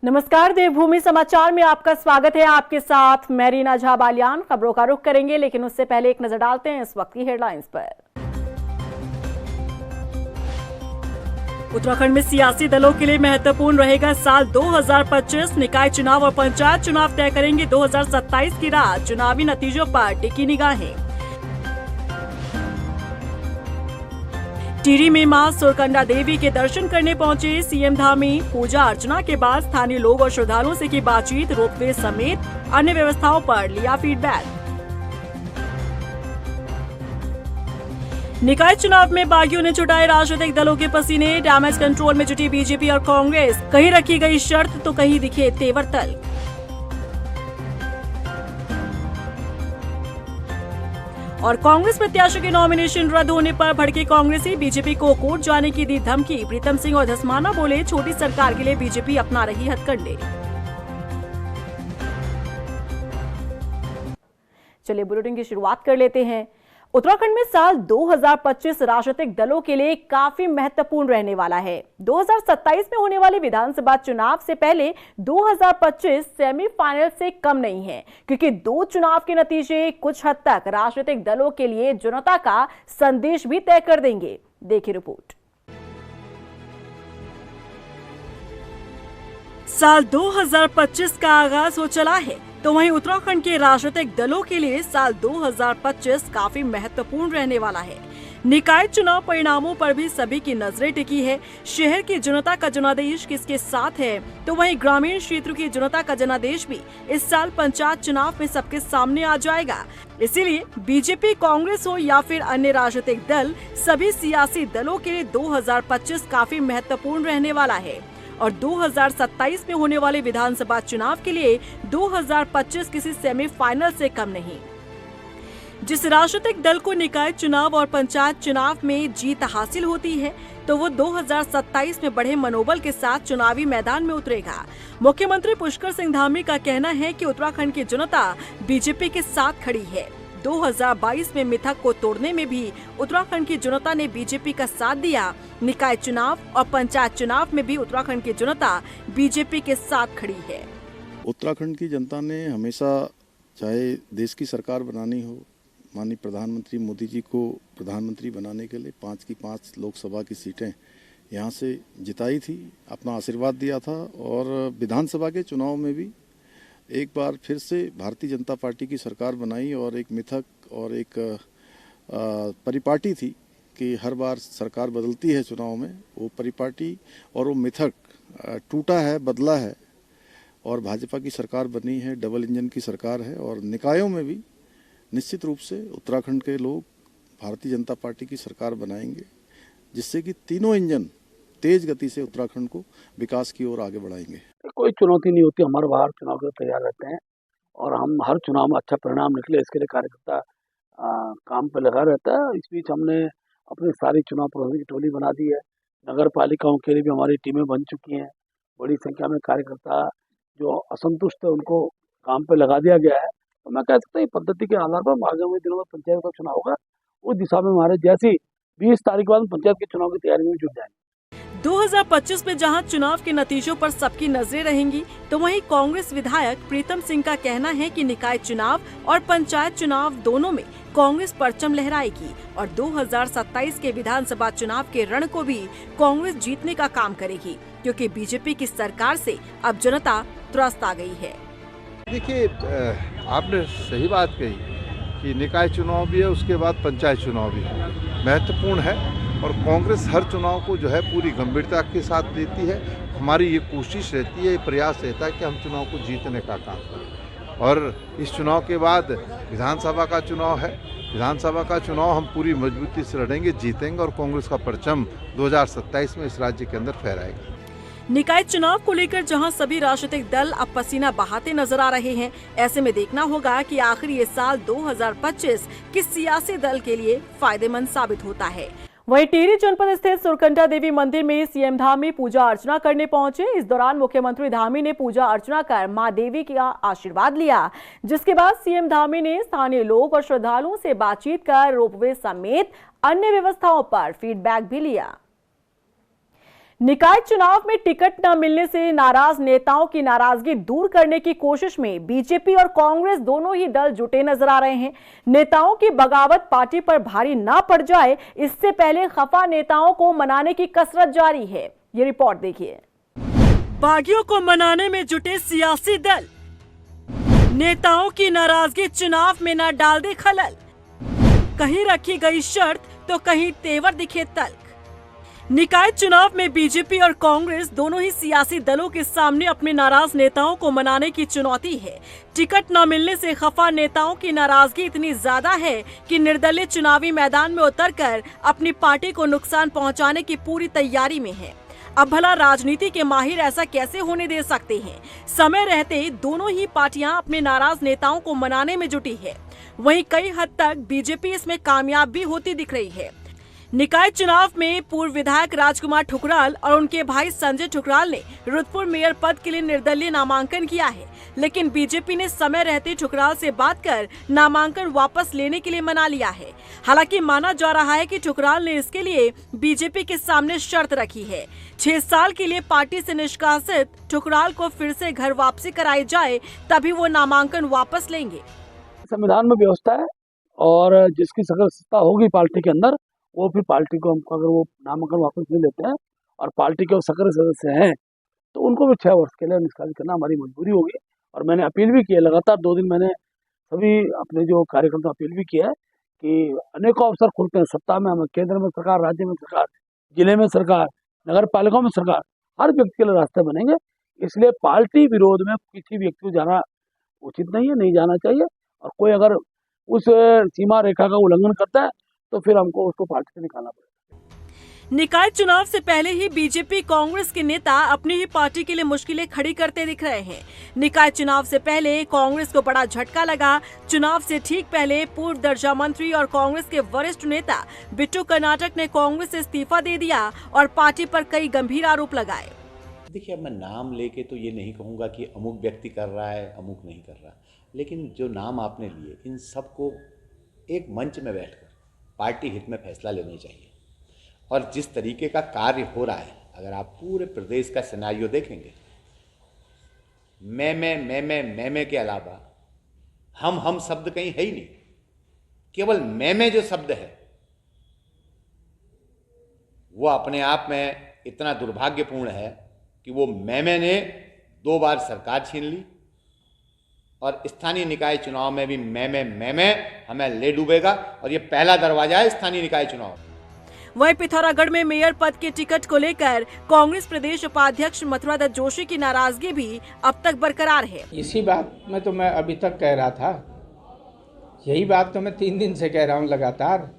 नमस्कार, देवभूमि समाचार में आपका स्वागत है। आपके साथ मैं रीना झा बालियान। खबरों का रुख करेंगे, लेकिन उससे पहले एक नजर डालते हैं इस वक्त की हेडलाइंस पर। उत्तराखंड में सियासी दलों के लिए महत्वपूर्ण रहेगा साल 2025। निकाय चुनाव और पंचायत चुनाव तय करेंगे 2027 की राह। चुनावी नतीजों पर टिकी निगाहें। टिहरी में मां सुरकंडा देवी के दर्शन करने पहुंचे सीएम धामी। पूजा अर्चना के बाद स्थानीय लोग और श्रद्धालुओं से की बातचीत। रोपवे समेत अन्य व्यवस्थाओं पर लिया फीडबैक। निकाय चुनाव में बागियों ने छुटाए राजनीतिक दलों के पसीने। डैमेज कंट्रोल में जुटी बीजेपी और कांग्रेस। कहीं रखी गई शर्त तो कहीं दिखे तेवर तल। और कांग्रेस प्रत्याशी के नॉमिनेशन रद्द होने पर भड़के कांग्रेसी। बीजेपी को कोर्ट जाने की दी धमकी। प्रीतम सिंह और धस्माना बोले, छोटी सरकार के लिए बीजेपी अपना रही हथकंडे। चलिए बुलेटिन की शुरुआत कर लेते हैं। उत्तराखंड में साल 2025 राजनीतिक दलों के लिए काफी महत्वपूर्ण रहने वाला है। 2027 में होने वाले विधानसभा चुनाव से पहले 2025 सेमीफाइनल से कम नहीं है, क्योंकि दो चुनाव के नतीजे कुछ हद तक राजनीतिक दलों के लिए जनता का संदेश भी तय कर देंगे। देखिए रिपोर्ट। साल 2025 का आगाज हो चला है, तो वहीं उत्तराखंड के राजनीतिक दलों के लिए साल 2025 काफी महत्वपूर्ण रहने वाला है। निकाय चुनाव परिणामों पर भी सभी की नजरें टिकी है। शहर की जनता का जनादेश किसके साथ है, तो वहीं ग्रामीण क्षेत्र की जनता का जनादेश भी इस साल पंचायत चुनाव में सबके सामने आ जाएगा। इसीलिए बीजेपी, कांग्रेस हो या फिर अन्य राजनीतिक दल, सभी सियासी दलों के लिए 2025 काफी महत्वपूर्ण रहने वाला है। और 2027 में होने वाले विधानसभा चुनाव के लिए 2025 किसी सेमीफाइनल से कम नहीं। जिस राजनीतिक दल को निकाय चुनाव और पंचायत चुनाव में जीत हासिल होती है, तो वो 2027 में बढ़े मनोबल के साथ चुनावी मैदान में उतरेगा। मुख्यमंत्री पुष्कर सिंह धामी का कहना है कि उत्तराखंड की जनता बीजेपी के साथ खड़ी है। 2022 में मिथक को तोड़ने में भी उत्तराखंड की जनता ने बीजेपी का साथ दिया। निकाय चुनाव और पंचायत चुनाव में भी उत्तराखंड की जनता बीजेपी के साथ खड़ी है। उत्तराखंड की जनता ने हमेशा, चाहे देश की सरकार बनानी हो, माननीय प्रधानमंत्री मोदी जी को प्रधानमंत्री बनाने के लिए 5 की 5 लोकसभा की सीटें यहाँ से जिताई थी, अपना आशीर्वाद दिया था। और विधानसभा के चुनाव में भी एक बार फिर से भारतीय जनता पार्टी की सरकार बनाई। और एक मिथक और एक परिपाटी थी कि हर बार सरकार बदलती है चुनाव में, वो परिपाटी और वो मिथक टूटा है, बदला है और भाजपा की सरकार बनी है, डबल इंजन की सरकार है। और निकायों में भी निश्चित रूप से उत्तराखंड के लोग भारतीय जनता पार्टी की सरकार बनाएंगे, जिससे कि तीनों इंजन तेज गति से उत्तराखंड को विकास की ओर आगे बढ़ाएंगे। कोई चुनौती नहीं होती, हमारे बाहर चुनाव के तैयार रहते हैं और हम हर चुनाव में अच्छा परिणाम निकले, इसके लिए कार्यकर्ता काम पे लगा रहता है। इस बीच हमने अपनी सारी चुनाव प्रबंधन की टोली बना दी है। नगर पालिकाओं के लिए भी हमारी टीमें बन चुकी हैं। बड़ी संख्या में कार्यकर्ता जो असंतुष्ट है उनको काम पे लगा दिया गया है। तो मैं कह सकता हूँ पद्धति के आधार पर आगामी दिनों में पंचायत का चुनाव होगा, उस दिशा में हमारे जैसी 20 तारीख बाद पंचायत के चुनाव की तैयारी में जुट जाएंगे। 2025 में जहां चुनाव के नतीजों पर सबकी नजरें रहेंगी, तो वहीं कांग्रेस विधायक प्रीतम सिंह का कहना है कि निकाय चुनाव और पंचायत चुनाव दोनों में कांग्रेस परचम लहराएगी और 2027 के विधानसभा चुनाव के रण को भी कांग्रेस जीतने का काम करेगी, क्योंकि बीजेपी की सरकार से अब जनता त्रस्त आ गई है। देखिए, आपने सही बात कही कि निकाय चुनाव भी है, उसके बाद पंचायत चुनाव भी है, महत्वपूर्ण है। और कांग्रेस हर चुनाव को जो है पूरी गंभीरता के साथ लेती है। हमारी ये कोशिश रहती है, ये प्रयास रहता है कि हम चुनाव को जीतने का काम करें। और इस चुनाव के बाद विधानसभा का चुनाव है। विधानसभा का चुनाव हम पूरी मजबूती से लड़ेंगे, जीतेंगे और कांग्रेस का परचम 2027 में इस राज्य के अंदर फहराएगा। निकाय चुनाव को लेकर जहां सभी राजनीतिक दल अब पसीना बहाते नजर आ रहे हैं, ऐसे में देखना होगा कि आखिर ये साल 2025 किस सियासी दल के लिए फायदेमंद साबित होता है। वहीं टिहरी जनपद स्थित सुरकंडा देवी मंदिर में सीएम धामी पूजा अर्चना करने पहुंचे। इस दौरान मुख्यमंत्री धामी ने पूजा अर्चना कर मां देवी का आशीर्वाद लिया, जिसके बाद सीएम धामी ने स्थानीय लोग और श्रद्धालुओं से बातचीत कर रोपवे समेत अन्य व्यवस्थाओं पर फीडबैक भी लिया। निकाय चुनाव में टिकट न मिलने से नाराज नेताओं की नाराजगी दूर करने की कोशिश में बीजेपी और कांग्रेस दोनों ही दल जुटे नजर आ रहे हैं। नेताओं की बगावत पार्टी पर भारी ना पड़ जाए, इससे पहले खफा नेताओं को मनाने की कसरत जारी है। ये रिपोर्ट देखिए। बागियों को मनाने में जुटे सियासी दल, नेताओं की नाराजगी चुनाव में न डाल दे खलल। कहीं रखी गई शर्त तो कहीं तेवर दिखे तल्ख। निकाय चुनाव में बीजेपी और कांग्रेस दोनों ही सियासी दलों के सामने अपने नाराज नेताओं को मनाने की चुनौती है। टिकट न मिलने से खफा नेताओं की नाराजगी इतनी ज्यादा है कि निर्दलीय चुनावी मैदान में उतरकर अपनी पार्टी को नुकसान पहुंचाने की पूरी तैयारी में है। अब भला राजनीति के माहिर ऐसा कैसे होने दे सकते हैं? समय रहते दोनों ही पार्टियां अपने नाराज नेताओं को मनाने में जुटी है। वहीं कई हद तक बीजेपी इसमें कामयाब भी होती दिख रही है। निकाय चुनाव में पूर्व विधायक राजकुमार ठुकराल और उनके भाई संजय ठुकराल ने रुद्रपुर मेयर पद के लिए निर्दलीय नामांकन किया है, लेकिन बीजेपी ने समय रहते ठुकराल से बात कर नामांकन वापस लेने के लिए मना लिया है। हालांकि माना जा रहा है कि ठुकराल ने इसके लिए बीजेपी के सामने शर्त रखी है। 6 साल के लिए पार्टी से निष्कासित ठुकराल को फिर से घर वापसी कराई जाए, तभी वो नामांकन वापस लेंगे। संविधान में व्यवस्था है और जिसकी सदस्यता होगी पार्टी के अंदर, वो फिर पार्टी को हमको अगर वो नामांकन वापस नहीं लेते हैं और पार्टी के वो सक्रिय सदस्य हैं तो उनको भी 6 वर्ष के लिए निष्कासित करना हमारी मजबूरी होगी। और मैंने अपील भी की है, लगातार 2 दिन मैंने सभी अपने जो कार्यकर्ता अपील भी किया है कि अनेकों अवसर खुलते हैं सत्ता में, हमें केंद्र में सरकार, राज्य में सरकार, जिले में सरकार, नगर पालिकाओं में सरकार, हर व्यक्ति के लिए रास्ते बनेंगे। इसलिए पार्टी विरोध में किसी व्यक्ति को जाना उचित नहीं है, नहीं जाना चाहिए। और कोई अगर उस सीमा रेखा का उल्लंघन करता है तो फिर हमको उसको पार्टी से निकालना पड़ेगा। निकाय चुनाव से पहले ही बीजेपी कांग्रेस के नेता अपनी ही पार्टी के लिए मुश्किलें खड़ी करते दिख रहे हैं। निकाय चुनाव से पहले कांग्रेस को बड़ा झटका लगा। चुनाव से ठीक पहले पूर्व दर्जा मंत्री और कांग्रेस के वरिष्ठ नेता बिट्टू कर्नाटक ने कांग्रेस से इस्तीफा दे दिया और पार्टी पर कई गंभीर आरोप लगाए। देखिए, अब मैं नाम लेके तो ये नहीं कहूँगा कि अमुक व्यक्ति कर रहा है, अमुक नहीं कर रहा, लेकिन जो नाम आपने लिए, इन सबको एक मंच में बैठकर पार्टी हित में फैसला लेना चाहिए। और जिस तरीके का कार्य हो रहा है, अगर आप पूरे प्रदेश का सिनेरियो देखेंगे, मैं के अलावा हम शब्द कहीं है ही नहीं। केवल मैं जो शब्द है वो अपने आप में इतना दुर्भाग्यपूर्ण है कि वो मैं ने 2 बार सरकार छीन ली और स्थानीय निकाय चुनाव में भी मैं हमें ले डूबेगा। और ये पहला दरवाजा है स्थानीय निकाय चुनाव। वहीं पिथौरागढ़ में मेयर पद के टिकट को लेकर कांग्रेस प्रदेश उपाध्यक्ष मथुरा दत्त जोशी की नाराजगी भी अब तक बरकरार है। इसी बात में तो मैं अभी तक कह रहा था, यही बात तो मैं 3 दिन से कह रहा हूँ लगातार।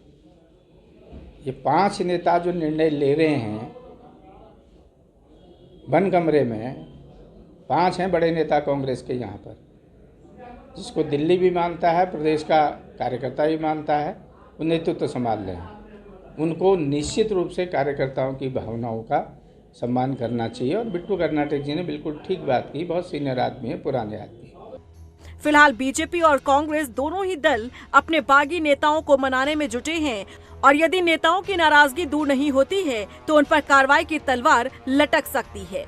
ये 5 नेता जो निर्णय ले रहे हैं बंद कमरे में, 5 हैं बड़े नेता कांग्रेस के यहाँ पर, जिसको दिल्ली भी मानता है, प्रदेश का कार्यकर्ता भी मानता है, वो नेतृत्व तो संभाल रहे हैं। उनको निश्चित रूप से कार्यकर्ताओं की भावनाओं का सम्मान करना चाहिए। और बिट्टू कर्नाटक जी ने बिल्कुल ठीक बात की, बहुत सीनियर आदमी है, पुराने आदमी है। फिलहाल बीजेपी और कांग्रेस दोनों ही दल अपने बागी नेताओं को मनाने में जुटे हैं और यदि नेताओं की नाराजगी दूर नहीं होती है तो उन पर कार्रवाई की तलवार लटक सकती है।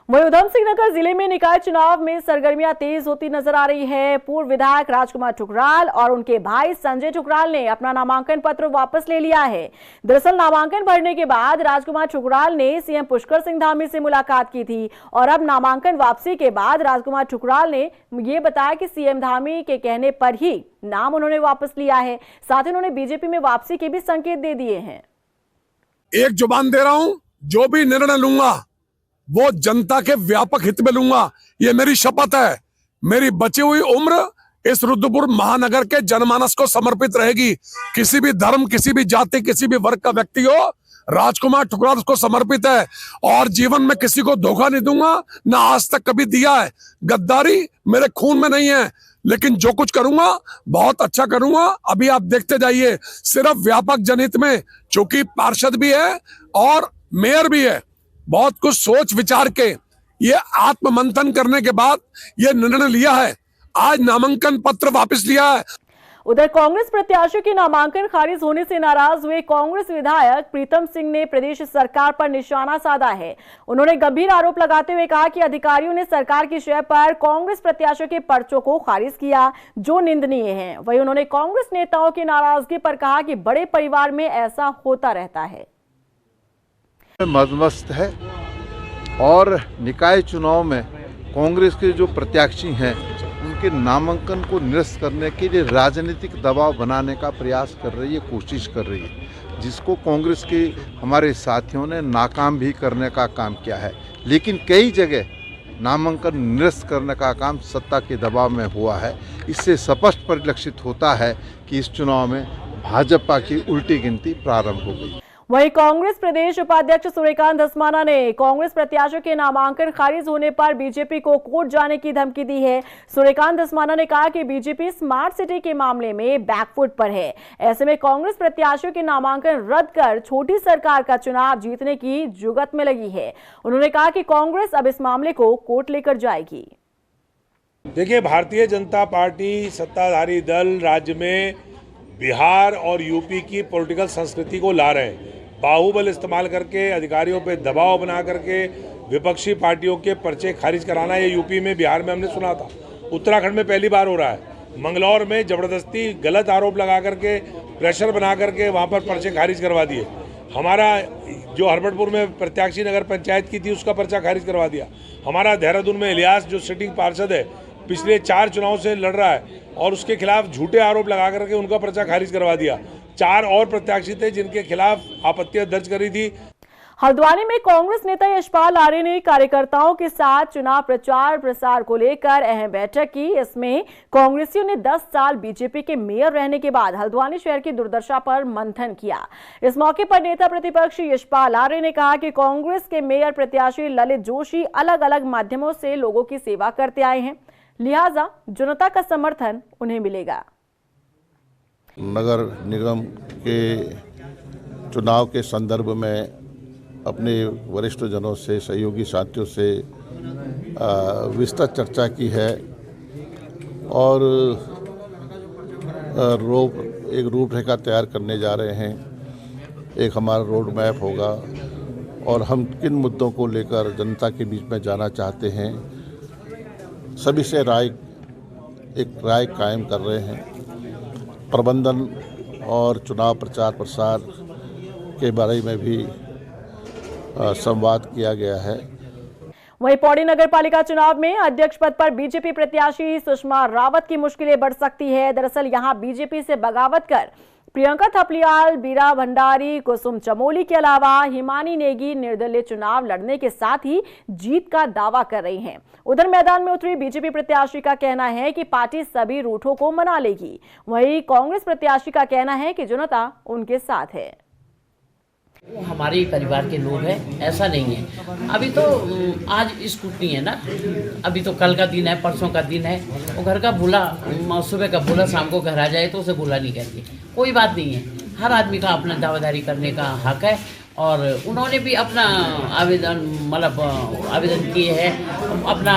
वहीं उधम सिंह नगर जिले में निकाय चुनाव में सरगर्मियां तेज होती नजर आ रही है। पूर्व विधायक राजकुमार ठुकराल और उनके भाई संजय ठुकराल ने अपना नामांकन पत्र वापस ले लिया है। दरअसल नामांकन भरने के बाद राजकुमार ठुकराल ने सीएम पुष्कर सिंह धामी से मुलाकात की थी और अब नामांकन वापसी के बाद राजकुमार ठुकराल ने ये बताया कि सीएम धामी के कहने पर ही नाम उन्होंने वापस लिया है। साथ ही उन्होंने बीजेपी में वापसी के भी संकेत दे दिए हैं। एक जुबान दे रहा हूं, जो भी निर्णय लूंगा वो जनता के व्यापक हित में लूंगा, ये मेरी शपथ है। मेरी बची हुई उम्र इस रुद्रपुर महानगर के जनमानस को समर्पित रहेगी। किसी भी धर्म, किसी भी जाति, किसी भी वर्ग का व्यक्ति हो, राजकुमार ठुकराल को समर्पित है और जीवन में किसी को धोखा नहीं दूंगा, ना आज तक कभी दिया है। गद्दारी मेरे खून में नहीं है, लेकिन जो कुछ करूंगा बहुत अच्छा करूंगा। अभी आप देखते जाइए, सिर्फ व्यापक जनहित में, चूंकि पार्षद भी है और मेयर भी है, बहुत कुछ सोच विचार के ये आत्म मंथन करने के बाद ये निर्णय लिया है। आज नामांकन पत्र वापस लिया है। उधर कांग्रेस प्रत्याशी के नामांकन खारिज होने से नाराज हुए कांग्रेस विधायक प्रीतम सिंह ने प्रदेश सरकार पर निशाना साधा है। उन्होंने गंभीर आरोप लगाते हुए कहा कि अधिकारियों ने सरकार की शय पर कांग्रेस प्रत्याशियों के पर्चों को खारिज किया, जो निंदनीय है। वहीं उन्होंने कांग्रेस नेताओं की नाराजगी पर कहा कि बड़े परिवार में ऐसा होता रहता है। मदमस्त है और निकाय चुनाव में कांग्रेस के जो प्रत्याशी हैं उनके नामांकन को निरस्त करने के लिए राजनीतिक दबाव बनाने का प्रयास कर रही है, कोशिश कर रही है, जिसको कांग्रेस के हमारे साथियों ने नाकाम भी करने का काम किया है। लेकिन कई जगह नामांकन निरस्त करने का काम सत्ता के दबाव में हुआ है। इससे स्पष्ट परिलक्षित होता है कि इस चुनाव में भाजपा की उल्टी गिनती प्रारंभ हो गई। वहीं कांग्रेस प्रदेश उपाध्यक्ष सूर्यकांत धस्माना ने कांग्रेस प्रत्याशियों के नामांकन खारिज होने पर बीजेपी को कोर्ट जाने की धमकी दी है। सूर्यकांत धस्माना ने कहा कि बीजेपी स्मार्ट सिटी के मामले में बैकफुट पर है। ऐसे में कांग्रेस प्रत्याशियों के नामांकन रद्द कर छोटी सरकार का चुनाव जीतने की जुगत में लगी है। उन्होंने कहा कि कांग्रेस अब इस मामले को कोर्ट लेकर जाएगी। देखिए, भारतीय जनता पार्टी सत्ताधारी दल राज्य में बिहार और यूपी की पॉलिटिकल संस्कृति को ला रहे हैं। बाहुबल इस्तेमाल करके अधिकारियों पे दबाव बना करके विपक्षी पार्टियों के पर्चे खारिज कराना, ये यूपी में बिहार में हमने सुना था, उत्तराखंड में पहली बार हो रहा है। मंगलौर में जबरदस्ती गलत आरोप लगा करके प्रेशर बना करके वहाँ पर पर्चे खारिज करवा दिए। हमारा जो हरबटपुर में प्रत्याशी नगर पंचायत की थी उसका पर्चा खारिज करवा दिया। हमारा देहरादून में इलियास जो सिटिंग पार्षद है, पिछले 4 चुनाव से लड़ रहा है और उसके खिलाफ झूठे आरोप लगा करके उनका पर्चा खारिज करवा दिया। 4 और प्रत्याशी थे जिनके खिलाफ आपत्तियां दर्ज करी थी। हल्द्वानी में कांग्रेस नेता यशपाल आर्य ने कार्यकर्ताओं के साथ चुनाव प्रचार प्रसार को लेकर अहम बैठक की। इसमें कांग्रेसियों ने 10 साल बीजेपी के मेयर रहने के बाद हल्द्वानी शहर की दुर्दशा पर मंथन किया। इस मौके पर नेता प्रतिपक्ष यशपाल आर्य ने कहा कि कांग्रेस के मेयर प्रत्याशी ललित जोशी अलग अलग माध्यमों से लोगों की सेवा करते आए हैं, लिहाजा जनता का समर्थन उन्हें मिलेगा। नगर निगम के चुनाव के संदर्भ में अपने वरिष्ठ जनों से, सहयोगी साथियों से विस्तृत चर्चा की है और एक रूपरेखा तैयार करने जा रहे हैं। एक हमारा रोड मैप होगा और हम किन मुद्दों को लेकर जनता के बीच में जाना चाहते हैं, सभी से राय कायम कर रहे हैं। प्रबंधन और चुनाव प्रचार प्रसार के बारे में भी संवाद किया गया है। वहीं पौड़ी नगर पालिका चुनाव में अध्यक्ष पद पर बीजेपी प्रत्याशी सुषमा रावत की मुश्किलें बढ़ सकती है। दरअसल यहां बीजेपी से बगावत कर प्रियंका थपलियाल, बीरा भंडारी, कुसुम चमोली के अलावा हिमानी नेगी निर्दलीय चुनाव लड़ने के साथ ही जीत का दावा कर रही हैं। उधर मैदान में उतरी बीजेपी प्रत्याशी का कहना है कि पार्टी सभी रूठों को मना लेगी। वहीं कांग्रेस प्रत्याशी का कहना है कि जनता उनके साथ है। वो हमारे ही परिवार के लोग हैं, ऐसा नहीं है। अभी तो आज स्कूटनी है ना, अभी तो कल का दिन है, परसों का दिन है। वो घर का भूला सुबह का भूला शाम को घर आ जाए तो उसे भूला नहीं कहती। कोई बात नहीं है, हर आदमी का अपना दावेदारी करने का हक है और उन्होंने भी अपना आवेदन किए हैं, अपना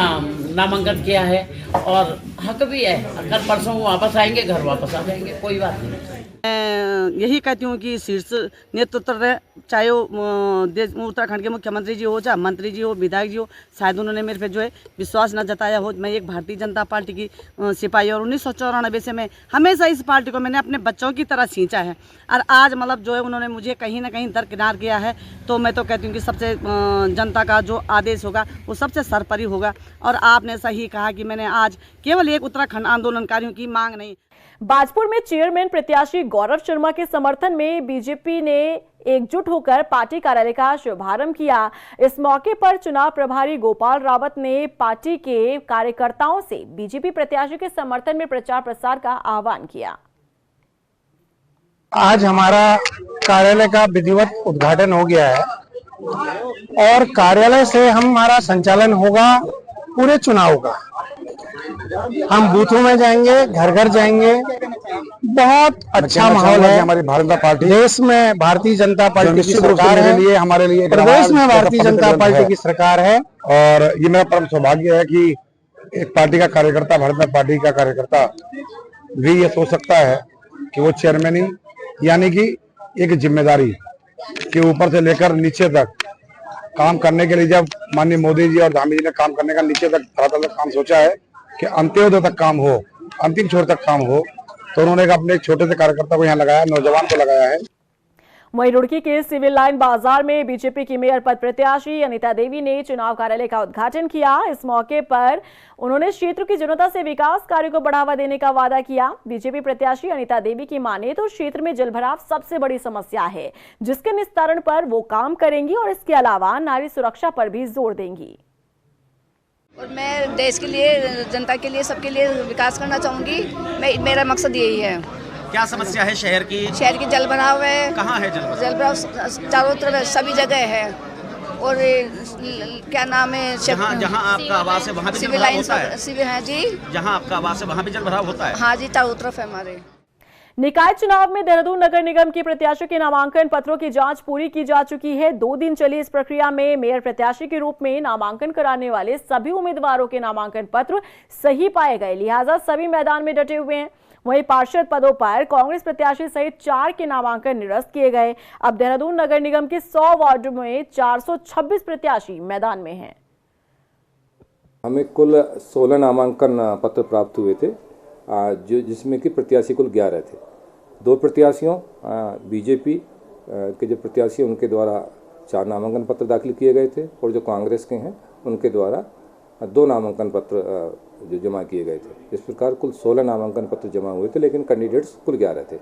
नामांकन किया है और हक भी है। कल परसों वो वापस आएंगे, घर वापस आ जाएंगे, कोई बात नहीं। यही कहती हूँ कि शीर्ष नेतृत्व रहे, चाहे वो उत्तराखंड के मुख्यमंत्री जी हो, चाहे मंत्री जी हो, विधायक जी हो, शायद उन्होंने मेरे पे जो है विश्वास न जताया हो। मैं एक भारतीय जनता पार्टी की सिपाही और 1994 से मैं हमेशा इस पार्टी को मैंने अपने बच्चों की तरह सींचा है और आज जो है उन्होंने मुझे कहीं ना कहीं दरकिनार किया है। तो मैं तो कहती हूँ कि सबसे जनता का जो आदेश होगा वो सबसे सरपरी होगा। और आपने सही कहा कि मैंने आज केवल एक उत्तराखंड आंदोलनकारियों की मांग नहीं। बाजपुर में चेयरमैन प्रत्याशी गौरव शर्मा के समर्थन में बीजेपी ने एकजुट होकर पार्टी कार्यालय का शुभारंभ किया। इस मौके पर चुनाव प्रभारी गोपाल रावत ने पार्टी के कार्यकर्ताओं से बीजेपी प्रत्याशी के समर्थन में प्रचार प्रसार का आह्वान किया। आज हमारा कार्यालय का विधिवत उद्घाटन हो गया है और कार्यालय से हमारा संचालन होगा पूरे चुनाव का। हम बूथों में जाएंगे, घर घर जाएंगे। बहुत अच्छा माहौल है। हमारी भारतीय पार्टी देश में भारतीय जनता पार्टी की सरकार है, हमारे लिए प्रदेश में भारतीय जनता पार्टी की सरकार है और ये मेरा परम सौभाग्य है कि एक पार्टी का कार्यकर्ता, भारतीय पार्टी का कार्यकर्ता भी ये सोच सकता है कि वो चेयरमैनी यानी कि एक जिम्मेदारी के ऊपर से लेकर नीचे तक काम करने के लिए, जब माननीय मोदी जी और धामी जी ने काम करने का नीचे तक धरातल तक काम सोचा है कि अंत्योदय तक काम हो, अंतिम छोर तक काम हो, तो उन्होंने अपने एक छोटे से कार्यकर्ता को यहाँ लगाया, नौजवान को लगाया है। वहीं रुड़की के सिविल लाइन बाजार में बीजेपी की मेयर पद प्रत्याशी अनीता देवी ने चुनाव कार्यालय का उद्घाटन किया। इस मौके पर उन्होंने क्षेत्र की जनता से विकास कार्यों को बढ़ावा देने का वादा किया। बीजेपी प्रत्याशी अनीता देवी की माने तो क्षेत्र में जलभराव सबसे बड़ी समस्या है, जिसके निस्तारण पर वो काम करेंगी और इसके अलावा नारी सुरक्षा पर भी जोर देंगी। और मैं देश के लिए, जनता के लिए, सबके लिए विकास करना चाहूंगी। मेरा मकसद यही है। क्या समस्या है शहर की? शहर की जलभराव है। कहाँ है जलभराव? चारों तरफ सभी जगह है। और क्या नाम है, जहाँ आपका आवास है वहाँ भी जलभराव होता है? सिविल है जी। जहाँ आपका आवास है वहाँ भी जलभराव होता है? हाँ जी, चारों तरफ है हमारे। निकाय चुनाव में देहरादून नगर निगम के प्रत्याशियों के नामांकन पत्रों की जांच पूरी की जा चुकी है। 2 दिन चली इस प्रक्रिया में मेयर प्रत्याशी के रूप में नामांकन कराने वाले सभी उम्मीदवारों के नामांकन पत्र सही पाए गए, लिहाजा सभी मैदान में डटे हुए हैं। वहीं पार्षद पदों पर कांग्रेस प्रत्याशी सहित 4 के नामांकन निरस्त किए गए। अब देहरादून नगर निगम के 100 वार्डों में 426 प्रत्याशी मैदान में हैं। हमें कुल 16 नामांकन पत्र प्राप्त हुए थे, जिसमें कि प्रत्याशी कुल 11 थे। 2 प्रत्याशियों बीजेपी के जो प्रत्याशी उनके द्वारा 4 नामांकन पत्र दाखिल किए गए थे और जो कांग्रेस के हैं उनके द्वारा 2 नामांकन पत्र जो जमा किए गए थे। इस प्रकार कुल 16 नामांकन पत्र जमा हुए थे, लेकिन कैंडिडेट्स कुल 11 थे।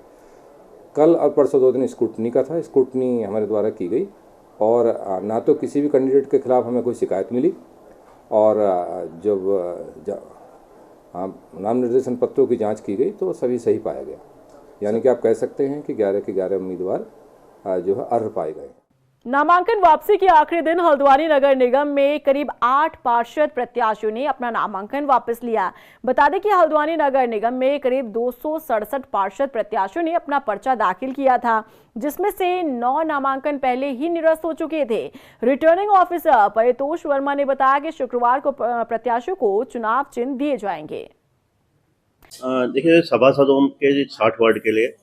कल और परसों 2 दिन स्क्रूटनी का था। स्क्रूटनी हमारे द्वारा की गई और ना तो किसी भी कैंडिडेट के खिलाफ हमें कोई शिकायत मिली, और जब नाम निर्देशन पत्रों की जांच की गई तो सभी सही पाया गया। यानी कि आप कह सकते हैं कि 11 के 11 उम्मीदवार जो है अर्ह पाए गए। नामांकन वापसी के आखिरी दिन हल्द्वानी नगर निगम में करीब 8 पार्षद प्रत्याशियों ने अपना नामांकन वापस लिया। बता दें कि हल्द्वानी नगर निगम में करीब 267 पार्षद प्रत्याशियों ने अपना पर्चा दाखिल किया था, जिसमें से 9 नामांकन पहले ही निरस्त हो चुके थे। रिटर्निंग ऑफिसर परितोष वर्मा ने बताया कि शुक्रवार को प्रत्याशियों को चुनाव चिन्ह दिए जाएंगे। देखिए, सभासदों के 60 वार्ड के लिए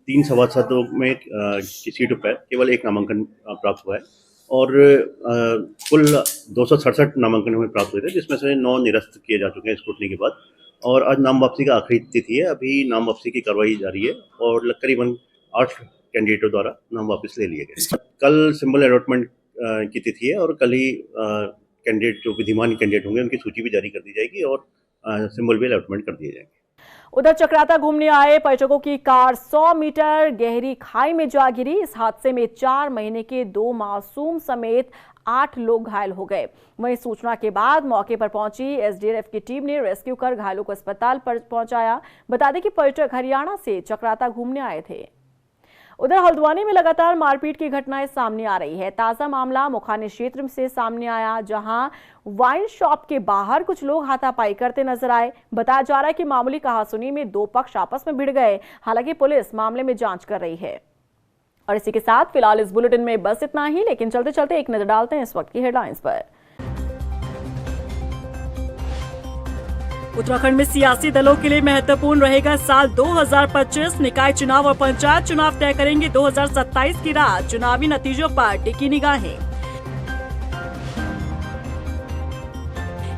3 सभासदों में की सीट पर केवल 1 नामांकन प्राप्त हुआ है और कुल 267 नामांकन हमें प्राप्त हुए थे, जिसमें से 9 निरस्त किए जा चुके हैं स्क्रूटनी के बाद। और आज नाम वापसी का आखिरी तिथि है। अभी नाम वापसी की कार्रवाई जारी है और करीबन 8 कैंडिडेटों द्वारा नाम वापस ले लिए गए। कल सिंबल अलॉटमेंट की तिथि है और कल ही कैंडिडेट जो विद्यमान कैंडिडेट होंगे उनकी सूची भी जारी कर दी जाएगी और सिंबल भी अलॉटमेंट कर दिए जाएंगे। उधर चक्राता घूमने आए पर्यटकों की कार 100 मीटर गहरी खाई में जा गिरी। इस हादसे में 4 महीने के 2 मासूम समेत 8 लोग घायल हो गए। वहीं सूचना के बाद मौके पर पहुंची एसडीआरएफ की टीम ने रेस्क्यू कर घायलों को अस्पताल पर पहुंचाया। बता दें कि पर्यटक हरियाणा से चक्राता घूमने आए थे। उधर हल्द्वानी में लगातार मारपीट की घटनाएं सामने आ रही है। ताजा मामला मुखानी क्षेत्र से सामने आया, जहां वाइन शॉप के बाहर कुछ लोग हाथापाई करते नजर आए। बताया जा रहा है कि मामूली कहासुनी में 2 पक्ष आपस में भिड़ गए। हालांकि पुलिस मामले में जांच कर रही है। और इसी के साथ फिलहाल इस बुलेटिन में बस इतना ही, लेकिन चलते चलते एक नजर डालते हैं इस वक्त की हेडलाइंस पर। उत्तराखंड में सियासी दलों के लिए महत्वपूर्ण रहेगा साल 2025। निकाय चुनाव और पंचायत चुनाव तय करेंगे 2027 की राह। चुनावी नतीजों पर टिकी निगाहें।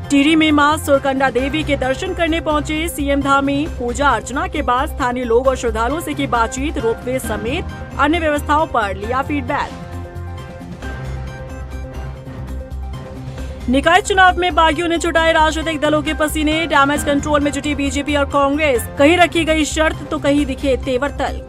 टिहरी में मां सुरकंडा देवी के दर्शन करने पहुंचे सीएम धामी। पूजा अर्चना के बाद स्थानीय लोग और श्रद्धालुओं से की बातचीत। रोपवे समेत अन्य व्यवस्थाओं पर लिया फीडबैक। निकाय चुनाव में बागियों ने छुटाए राजनीतिक दलों के पसीने। डैमेज कंट्रोल में जुटी बीजेपी और कांग्रेस। कहीं रखी गई शर्त तो कहीं दिखे तेवर तल।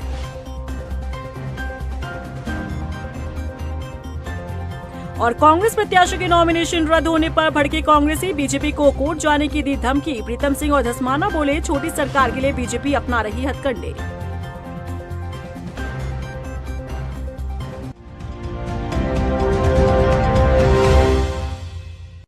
और कांग्रेस प्रत्याशी के नॉमिनेशन रद्द होने पर भड़के कांग्रेसी। बीजेपी को कोर्ट जाने की दी धमकी। प्रीतम सिंह और धस्माना बोले, छोटी सरकार के लिए बीजेपी अपना रही हथकंडे।